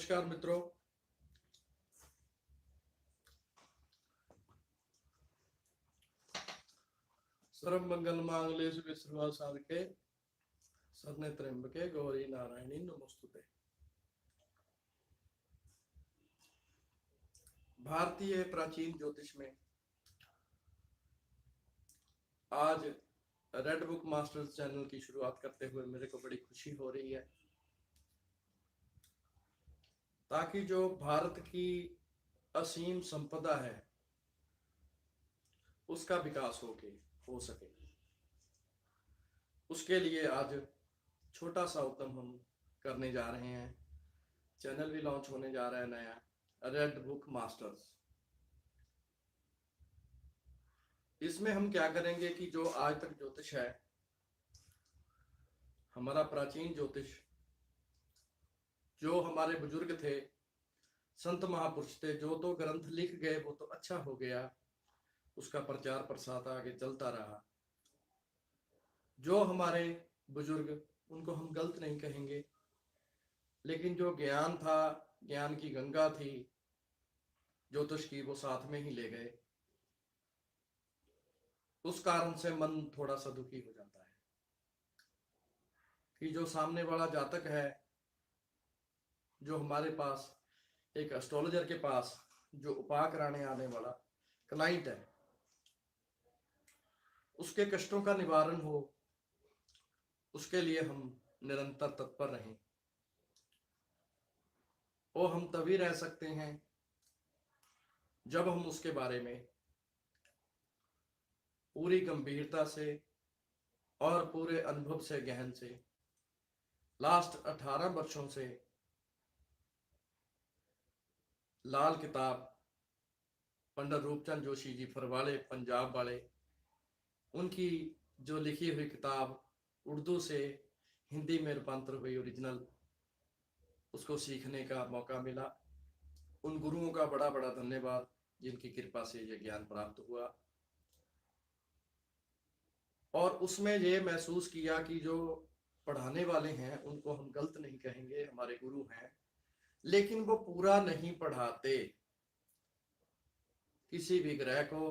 नमस्कार मित्रों। सर्व मंगल मांगल्ये शिवे सर्वार्थ साधके शरण्ये त्र्यंबके गौरी नारायणी नमोस्तुते। भारतीय प्राचीन ज्योतिष में आज रेड बुक मास्टर्स चैनल की शुरुआत करते हुए मेरे को बड़ी खुशी हो रही है, ताकि जो भारत की असीम संपदा है उसका विकास हो सके। उसके लिए आज छोटा सा उद्यम हम करने जा रहे हैं। चैनल भी लॉन्च होने जा रहा है नया, रेड बुक मास्टर्स। इसमें हम क्या करेंगे कि जो आज तक ज्योतिष है, हमारा प्राचीन ज्योतिष, जो हमारे बुजुर्ग थे, संत महापुरुष थे, जो तो ग्रंथ लिख गए वो तो अच्छा हो गया, उसका प्रचार प्रसार आगे चलता रहा। जो हमारे बुजुर्ग, उनको हम गलत नहीं कहेंगे, लेकिन जो ज्ञान था, ज्ञान की गंगा थी ज्योतिष की, वो साथ में ही ले गए। उस कारण से मन थोड़ा सा दुखी हो जाता है कि जो सामने वाला जातक है, जो हमारे पास एक एस्ट्रोलॉजर के पास जो उपाय कराने आने वाला क्लाइंट है, उसके कष्टों का निवारण हो, उसके लिए हम निरंतर तत्पर रहें। वो हम तभी रह सकते हैं जब हम उसके बारे में पूरी गंभीरता से और पूरे अनुभव से, गहन से, लास्ट 18 वर्षों से लाल किताब पंडित रूपचंद जोशी जी फरवाले, पंजाब वाले, उनकी जो लिखी हुई किताब उर्दू से हिंदी में रूपांतर हुई ओरिजिनल, उसको सीखने का मौका मिला। उन गुरुओं का बड़ा बड़ा धन्यवाद जिनकी कृपा से ये ज्ञान प्राप्त हुआ। और उसमें ये महसूस किया कि जो पढ़ाने वाले हैं उनको हम गलत नहीं कहेंगे, हमारे गुरु हैं, लेकिन वो पूरा नहीं पढ़ाते। किसी भी ग्रह को,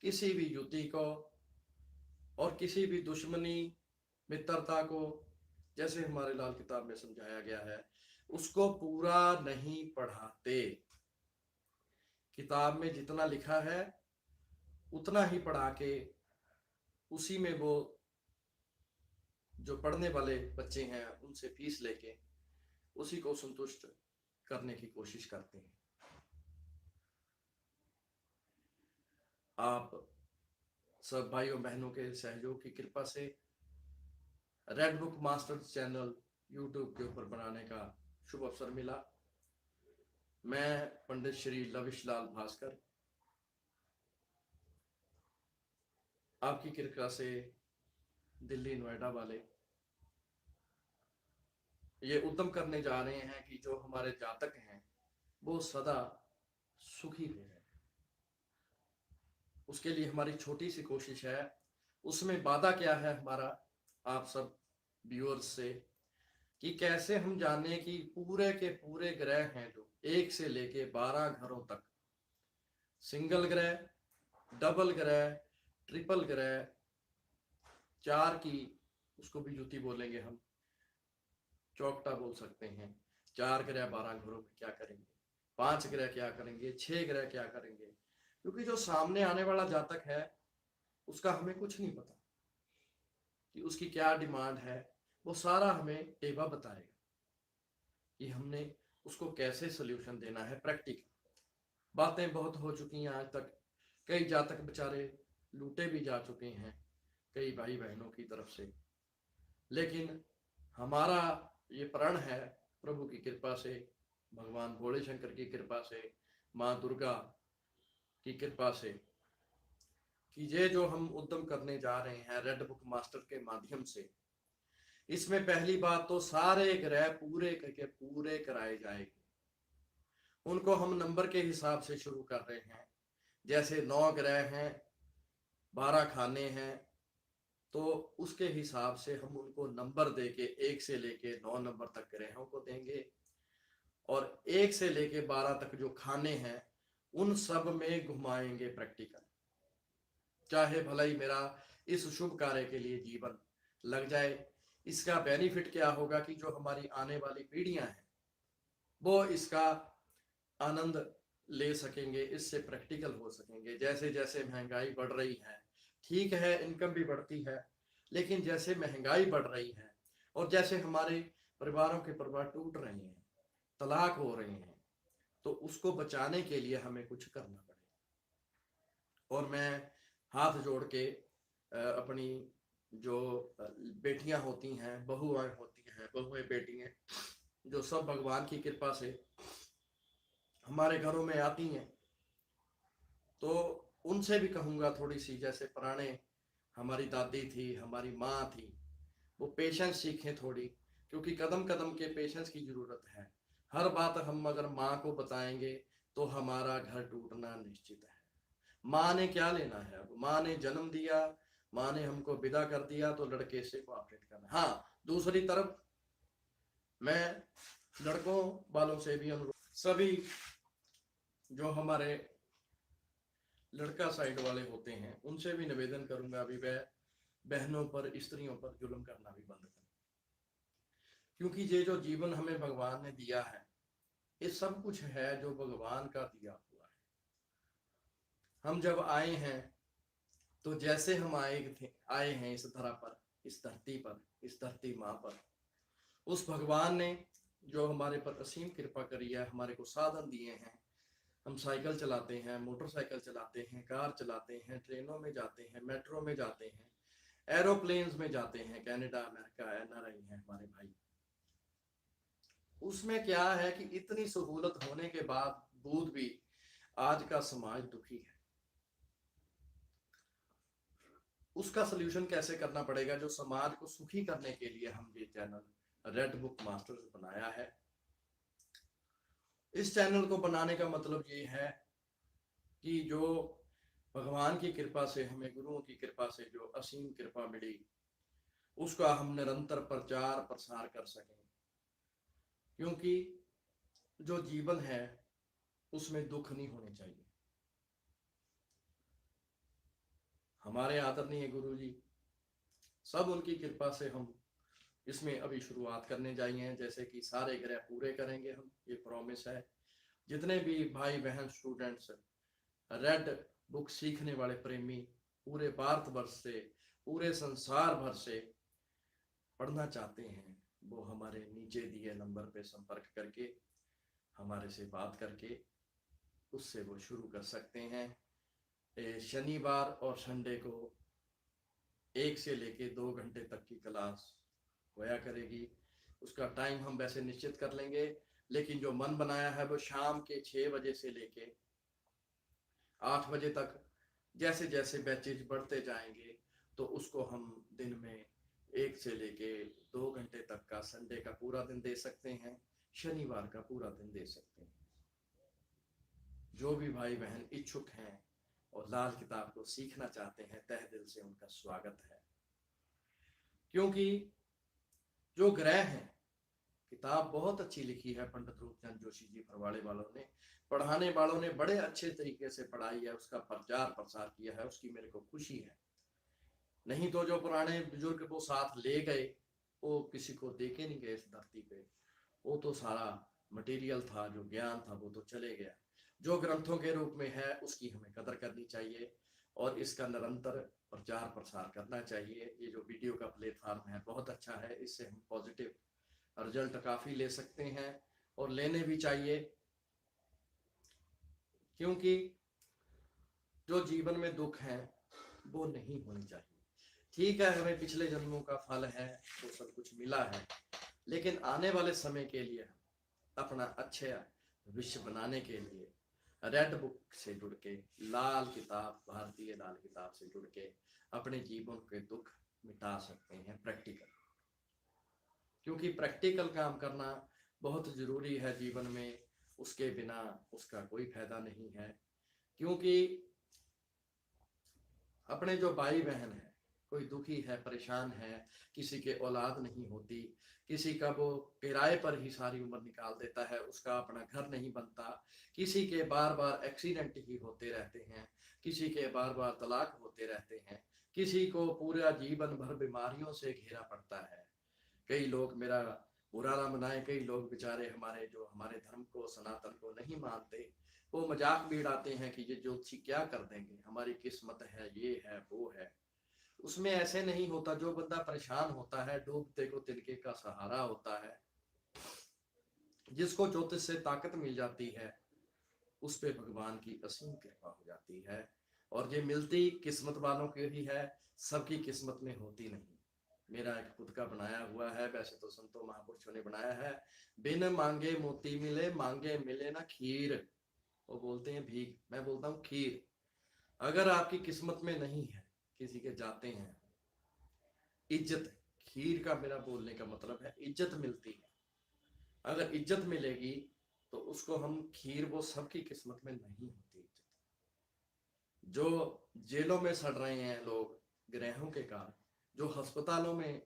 किसी भी युति को और किसी भी दुश्मनी मित्रता को, जैसे हमारे लाल किताब में समझाया गया है, उसको पूरा नहीं पढ़ाते। किताब में जितना लिखा है उतना ही पढ़ा के उसी में वो जो पढ़ने वाले बच्चे हैं उनसे फीस लेके उसी को संतुष्ट करने की कोशिश करते हैं। आप सब भाइयों बहनों के सहयोग की कृपा से red book masters channel YouTube के ऊपर बनाने का शुभ अवसर मिला। मैं पंडित श्री लविश लाल भास्कर आपकी कृपा से दिल्ली नोएडा वाले ये उद्यम करने जा रहे हैं कि जो हमारे जातक हैं वो सदा सुखी रहे। उसके लिए हमारी छोटी सी कोशिश है। उसमें वादा क्या है हमारा आप सब व्यूअर्स से, कि कैसे हम जाने कि पूरे के पूरे ग्रह हैं जो 1 से लेके 12 घरों तक, सिंगल ग्रह, डबल ग्रह, ट्रिपल ग्रह, 4 की उसको भी युति बोलेंगे हम, चौकटा बोल सकते हैं। 4 ग्रह 12 घरों में क्या करेंगे, 5 ग्रह क्या करेंगे, 6 ग्रह क्या करेंगे, क्योंकि जो सामने आने वाला जातक है उसका हमें कुछ नहीं पता कि उसकी क्या डिमांड है। वो सारा हमें टेबा बताएगा कि हमने उसको कैसे सोल्यूशन देना है। प्रैक्टिकल बातें बहुत हो चुकी हैं आज तक, कई जातक बेचारे लूटे भी जा चुके हैं कई भाई बहनों की तरफ से, लेकिन हमारा ये प्रण है प्रभु की कृपा से, भगवान भोले शंकर की कृपा से, माँ दुर्गा की कृपा से, कि ये जो हम उद्यम करने जा रहे हैं रेड बुक मास्टर के माध्यम से, इसमें पहली बात तो सारे ग्रह पूरे करके पूरे कराए जाएंगे। उनको हम नंबर के हिसाब से शुरू कर रहे हैं। जैसे 9 ग्रह हैं, 12 खाने हैं, तो उसके हिसाब से हम उनको नंबर देके 1 से लेके 9 नंबर तक ग्रहों को देंगे। और 1 से लेके 12 तक जो खाने हैं उन सब में घुमाएंगे प्रैक्टिकल। चाहे भला ही मेरा इस शुभ कार्य के लिए जीवन लग जाए, इसका बेनिफिट क्या होगा कि जो हमारी आने वाली पीढ़ियां हैं वो इसका आनंद ले सकेंगे, इससे प्रैक्टिकल हो सकेंगे। जैसे जैसे महंगाई बढ़ रही है, ठीक है इनकम भी बढ़ती है, लेकिन जैसे महंगाई बढ़ रही है और जैसे हमारे परिवारों के परिवार टूट रहे हैं, तलाक हो रहे हैं, तो उसको बचाने के लिए हमें कुछ करना पड़ेगा। और मैं हाथ जोड़ के अपनी जो बेटियां होती हैं, बहुएं होती हैं, बहुएं बेटियां जो सब भगवान की कृपा से हमारे घरों में आती हैं, तो उनसे भी कहूंगा थोड़ी सी, जैसे पुराने हमारी दादी थी, हमारी माँ थी, वो पेशेंस सीखें थोड़ी, क्योंकि कदम कदम के पेशेंस की जरूरत है। हर बात हम अगर माँ को बताएंगे तो हमारा घर टूटना निश्चित है। माँ ने क्या लेना है, अब माँ ने जन्म दिया, माँ ने हमको विदा कर दिया, तो लड़के से कोऑपरेट करना। हाँ, दूसरी तरफ मैं लड़कों वालों से भी अनुरोध, सभी जो हमारे लड़का साइड वाले होते हैं उनसे भी निवेदन करूंगा, अभी वह बहनों पर, स्त्रियों पर जुल्म करना भी बंद करें। क्योंकि ये जो जीवन हमें भगवान ने दिया है, ये सब कुछ है जो भगवान का दिया हुआ है। हम जब आए हैं तो जैसे हम आए हैं इस धरा पर, इस धरती पर, इस धरती माँ पर, उस भगवान ने जो हमारे पर असीम कृपा करी है, हमारे को साधन दिए हैं। हम साइकिल चलाते हैं, मोटरसाइकिल चलाते हैं, कार चलाते हैं, ट्रेनों में जाते हैं, मेट्रो में जाते हैं, एरोप्लेन्स में जाते हैं, कनाडा, अमेरिका, एनआरआई हैं हमारे भाई। उसमें क्या है कि इतनी सहूलत होने के बावजूद भी आज का समाज दुखी है। उसका सलूशन कैसे करना पड़ेगा? जो समाज को सुखी करने के लिए हम ये चैनल रेड बुक मास्टर्स बनाया है। इस चैनल को बनाने का मतलब ये है कि जो भगवान की कृपा से, हमें गुरुओं की कृपा से जो असीम कृपा मिली, उसका हम निरंतर प्रचार प्रसार कर सकें। क्योंकि जो जीवन है उसमें दुख नहीं होने चाहिए। हमारे आदरणीय गुरु जी, सब उनकी कृपा से हम इसमें अभी शुरुआत करने जाए हैं। जैसे कि सारे ग्रह पूरे करेंगे हम, ये प्रॉमिस है। जितने भी भाई बहन स्टूडेंट्स रेड बुक सीखने वाले प्रेमी पूरे भारतवर्ष से, पूरे संसार भर से पढ़ना चाहते हैं, वो हमारे नीचे दिए नंबर पे संपर्क करके, हमारे से बात करके उससे वो शुरू कर सकते हैं। शनिवार और संडे को 1 से लेके 2 घंटे तक की क्लास होया करेगी। उसका टाइम हम वैसे निश्चित कर लेंगे, लेकिन जो मन बनाया है वो शाम के 6 बजे से लेके 8 बजे तक, जैसे जैसे बैचेज बढ़ते जाएंगे तो उसको हम दिन में 1 से लेके 2 घंटे तक का संडे का पूरा दिन दे सकते हैं, शनिवार का पूरा दिन दे सकते हैं। जो भी भाई बहन इच्छुक हैं और लाल किताब को सीखना चाहते हैं, तहे दिल से उनका स्वागत है। क्योंकि जो ग्रह हैं, किताब बहुत अच्छी लिखी है पंडित रूपचंद जोशी जी फरवाड़े वालों ने, पढ़ाने वालों ने बड़े अच्छे तरीके से पढ़ाई है, उसका प्रचार प्रसार किया है, उसकी मेरे को खुशी है। नहीं तो जो पुराने बुजुर्ग वो साथ ले गए, वो किसी को दे के नहीं गए इस धरती पे। वो तो सारा मटेरियल था, जो ज्ञान था वो तो चले गया। जो ग्रंथों के रूप में है उसकी हमें कदर करनी चाहिए और इसका निरंतर प्रचार प्रसार करना चाहिए। ये जो वीडियो का प्लेटफॉर्म है बहुत अच्छा है, इससे हम पॉजिटिव रिजल्ट काफी ले सकते हैं और लेने भी चाहिए। क्योंकि जो जीवन में दुख है वो नहीं होनी चाहिए। ठीक है, हमें पिछले जन्मों का फल है, वो सब कुछ मिला है, लेकिन आने वाले समय के लिए अपना अच्छे भविष्य बनाने के लिए रेड बुक से जुड़ के, लाल किताब, भारतीय लाल किताब से जुड़ के अपने जीवन के दुख मिटा सकते हैं प्रैक्टिकल। क्योंकि प्रैक्टिकल काम करना बहुत जरूरी है जीवन में, उसके बिना उसका कोई फायदा नहीं है। क्योंकि अपने जो भाई बहन है, कोई दुखी है, परेशान है, किसी के औलाद नहीं होती, किसी का वो किराए पर ही सारी उम्र निकाल देता है, उसका अपना घर नहीं बनता, किसी के बार बार एक्सीडेंट ही होते रहते हैं, किसी के बार बार तलाक होते रहते हैं, किसी को पूरा जीवन भर बीमारियों से घेरा पड़ता है। कई लोग, मेरा बुरा ना मनाए, कई लोग बेचारे हमारे जो हमारे धर्म को, सनातन को नहीं मानते, वो मजाक भी उड़ाते हैं कि ये ज्योतिषी क्या कर देंगे, हमारी किस्मत है, ये है, वो है। उसमें ऐसे नहीं होता। जो बंदा परेशान होता है, डूबते को तिनके का सहारा होता है, जिसको ज्योतिष से ताकत मिल जाती है, उस पे भगवान की असीम कृपा हो जाती है। और ये मिलती किस्मत वालों की ही है, सबकी किस्मत में होती नहीं। मेरा एक खुद का बनाया हुआ है, वैसे तो संतों महापुरुषों ने बनाया है, बिन मांगे मोती मिले, मांगे मिले ना खीर। वो बोलते हैं भीख, मैं बोलता हूँ खीर। अगर आपकी किस्मत में नहीं है, किसी के जाते हैं, इज्जत, खीर का मेरा बोलने का मतलब है इज्जत मिलती है। अगर इज्जत मिलेगी तो उसको हम खीर, वो सबकी किस्मत में नहीं होती इज्जत। जो जेलों में सड़ रहे हैं लोग ग्रहों के कारण, जो अस्पतालों में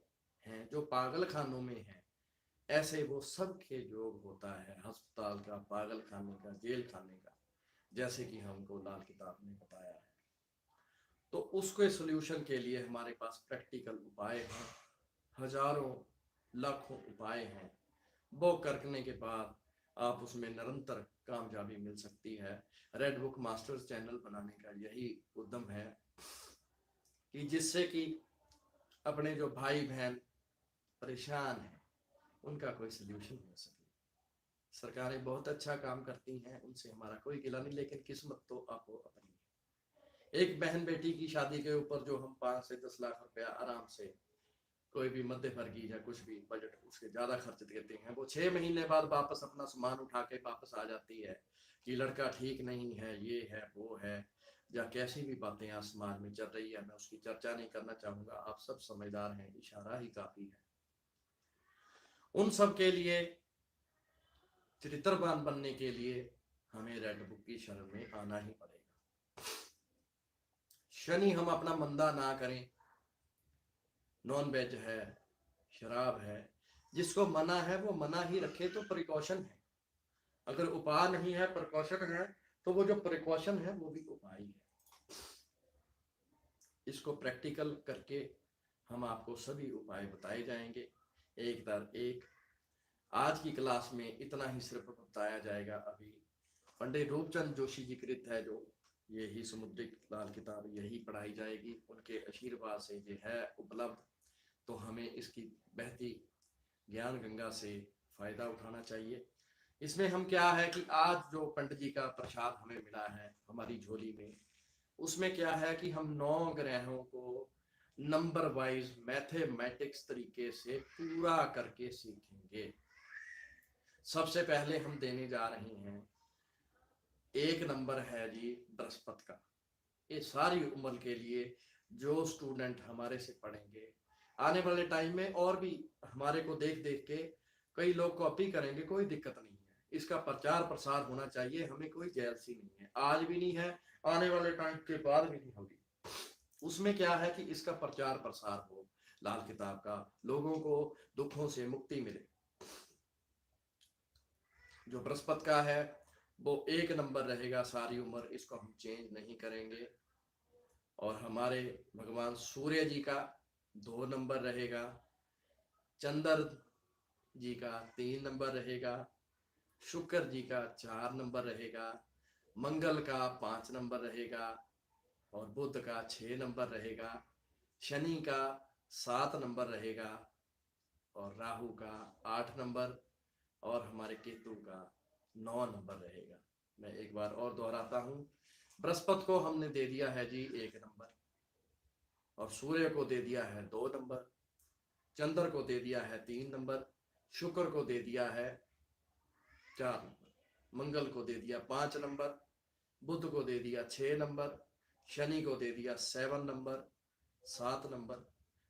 हैं, जो पागल खानों में हैं, ऐसे वो सब के योग होता है, अस्पताल का, पागल खाने का, जेल खाने का, जैसे कि हमको लाल किताब में बताया है। तो उसके सोल्यूशन के लिए हमारे पास प्रैक्टिकल उपाय हैं, हजारों लाखों उपाय हैं। वो करने के बाद आप उसमें निरंतर कामयाबी मिल सकती है। रेड बुक मास्टर्स चैनल बनाने का यही उद्यम है कि जिससे कि अपने जो भाई बहन परेशान हैं, उनका कोई सल्यूशन हो सके। सरकारें बहुत अच्छा काम करती हैं, उनसे हमारा कोई गिला नहीं, लेकिन किस्मत तो आपको अपनी है। एक बहन बेटी की शादी के ऊपर जो हम 5 से 10 लाख रुपया आराम से, कोई भी मध्य वर्गीय या कुछ भी बजट उसके ज्यादा खर्च देते हैं, वो 6 महीने बाद वापस अपना सामान उठा के वापस आ जाती है कि लड़का ठीक नहीं है, ये है, वो है, या कैसी भी बातें आज समाज में चल रही है। मैं उसकी चर्चा नहीं करना चाहूंगा, आप सब समझदार हैं, इशारा ही काफी है। उन सब के लिए, चरित्रवान बनने के लिए हमें रेड बुक की शरण में आना ही पड़ेगा। शनि हम अपना मंदा ना करें। नॉन वेज है, शराब है, जिसको मना है वो मना ही रखे, तो प्रिकॉशन है। अगर उपाय नहीं है, प्रिकॉशन है, तो वो जो प्रिकॉशन है वो भी उपाय है। इसको प्रैक्टिकल करके हम आपको सभी उपाय बताए जाएंगे, एक दर एक। आज की क्लास में इतना ही सिर्फ बताया जाएगा। अभी पंडित रूपचंद जोशी जी कृत है जो, यही समुद्रिक लाल किताब यही पढ़ाई जाएगी, उनके आशीर्वाद से ये है उपलब्ध। तो हमें इसकी बहती ज्ञान गंगा से फायदा उठाना चाहिए। इसमें हम क्या है कि आज जो पंडित जी का प्रसाद हमें मिला है हमारी झोली में, उसमें क्या है कि हम 9 ग्रहों को नंबर वाइज मैथमेटिक्स तरीके से पूरा करके सीखेंगे। सबसे पहले हम देने जा रहे हैं, 1 नंबर है जी बृहस्पति का। ये सारी उम्र के लिए जो स्टूडेंट हमारे से पढ़ेंगे, आने वाले टाइम में और भी हमारे को देख देख के कई लोग कॉपी करेंगे, कोई दिक्कत नहीं है। इसका प्रचार प्रसार होना चाहिए, हमें कोई जेलसी नहीं है, आज भी नहीं है, आने वाले टाइम के बाद भी नहीं होगी। उसमें क्या है कि इसका प्रचार प्रसार हो, लाल किताब का, लोगों को दुखों से मुक्ति मिले। जो बृहस्पति का है वो 1 नंबर रहेगा सारी उम्र, इसको हम चेंज नहीं करेंगे। और हमारे भगवान सूर्य जी का 2 नंबर रहेगा, चंद्र जी का 3 नंबर रहेगा, शुक्र जी का 4 नंबर रहेगा, मंगल का 5 नंबर रहेगा, और बुध का 6 नंबर रहेगा, शनि का 7 नंबर रहेगा, और राहु का 8 नंबर, और हमारे केतु का 9 नंबर रहेगा। मैं एक बार और दोहराता हूं, बृहस्पति को हमने दे दिया है जी 1 नंबर, और सूर्य को दे दिया है 2 नंबर, चंद्र को दे दिया है 3 नंबर, शुक्र को दे दिया है 4 नंबर, मंगल को दे दिया 5 नंबर, बुध को दे दिया 6 नंबर, शनि को दे दिया 7 नंबर 7 नंबर,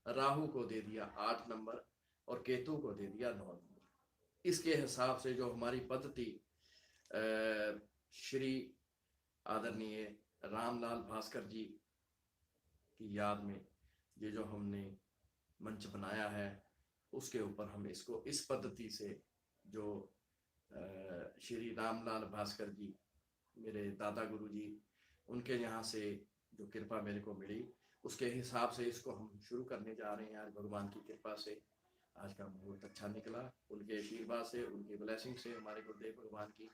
राहु को दे दिया 8 नंबर, और केतु को दे दिया 9 नंबर। इसके हिसाब से जो हमारी पद्धति श्री आदरणीय रामलाल भास्कर जी की याद में ये जो हमने मंच बनाया है उसके ऊपर हम इसको इस पद्धति से, जो श्री रामलाल भास्कर जी मेरे दादा गुरु जी, उनके यहाँ से जो कृपा मेरे को मिली उसके हिसाब से इसको हम शुरू करने जा रहे हैं। आज भगवान की कृपा से आज का मुहूर्त अच्छा निकला, उनके आशीर्वाद से, उनकी ब्लेसिंग से, हमारे गुरुदेव भगवान की।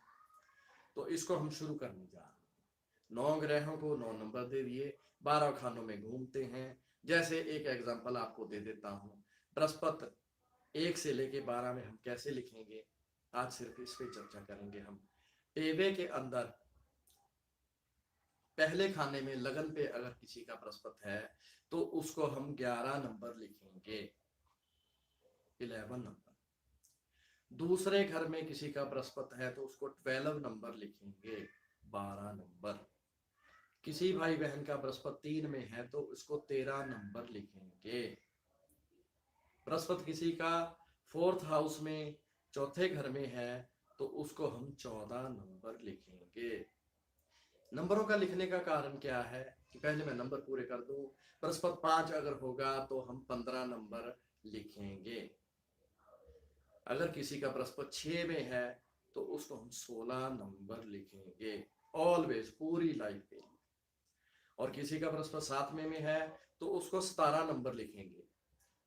तो इसको हम शुरू करने जा रहे हैं। 9 ग्रहों को 9 नंबर दे दिए, 12 खानों में घूमते हैं। जैसे एक एग्जांपल आपको दे देता हूँ, बृहस्पति 1 से लेके 12 में हम कैसे लिखेंगे, आज सिर्फ इस पे चर्चा करेंगे हम। पेवे के अंदर पहले खाने में लगन पे अगर किसी का बृहस्पति है तो उसको हम 11 नंबर लिखेंगे, 11 नंबर। दूसरे घर में किसी का बृहस्पति है तो उसको 12 नंबर लिखेंगे, 12 नंबर। किसी भाई बहन का बृहस्पति 3 में है तो उसको 13 नंबर लिखेंगे। बृहस्पति किसी का 4th हाउस में चौथे घर में है तो उसको हम 14 नंबर लिखेंगे। नंबरों का लिखने का कारण क्या है कि पहले मैं नंबर पूरे कर दूं। बृहस्पति 5 अगर होगा तो हम 15 नंबर लिखेंगे। अगर किसी का बृहस्पति 6 में है तो उसको हम 16 नंबर लिखेंगे, ऑलवेज, पूरी लाइफ के लिए। और किसी का बृहस्पति 7वें में है तो उसको 17 नंबर लिखेंगे।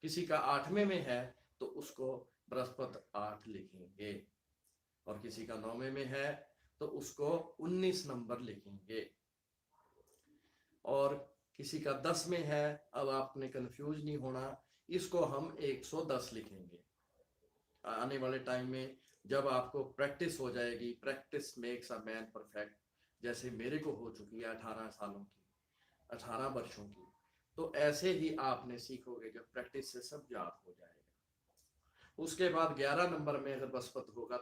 किसी का 8वें में है तो उसको बृहस्पति 8 लिखेंगे। और किसी का 9वें में है तो उसको 19 नंबर लिखेंगे। और किसी का 10 में है, अब आपने कंफ्यूज नहीं होना, इसको हम 110 लिखेंगे। आने वाले टाइम में जब आपको प्रैक्टिस हो जाएगी, practice makes a man perfect, जैसे मेरे को हो चुकी है 18 सालों की, 18 वर्षों की, तो ऐसे ही आपने सीखोगे, जब प्रैक्टिस से सब याद हो जाएगा। उसके बाद 11 नंबर में अगर बृहस्पति होगा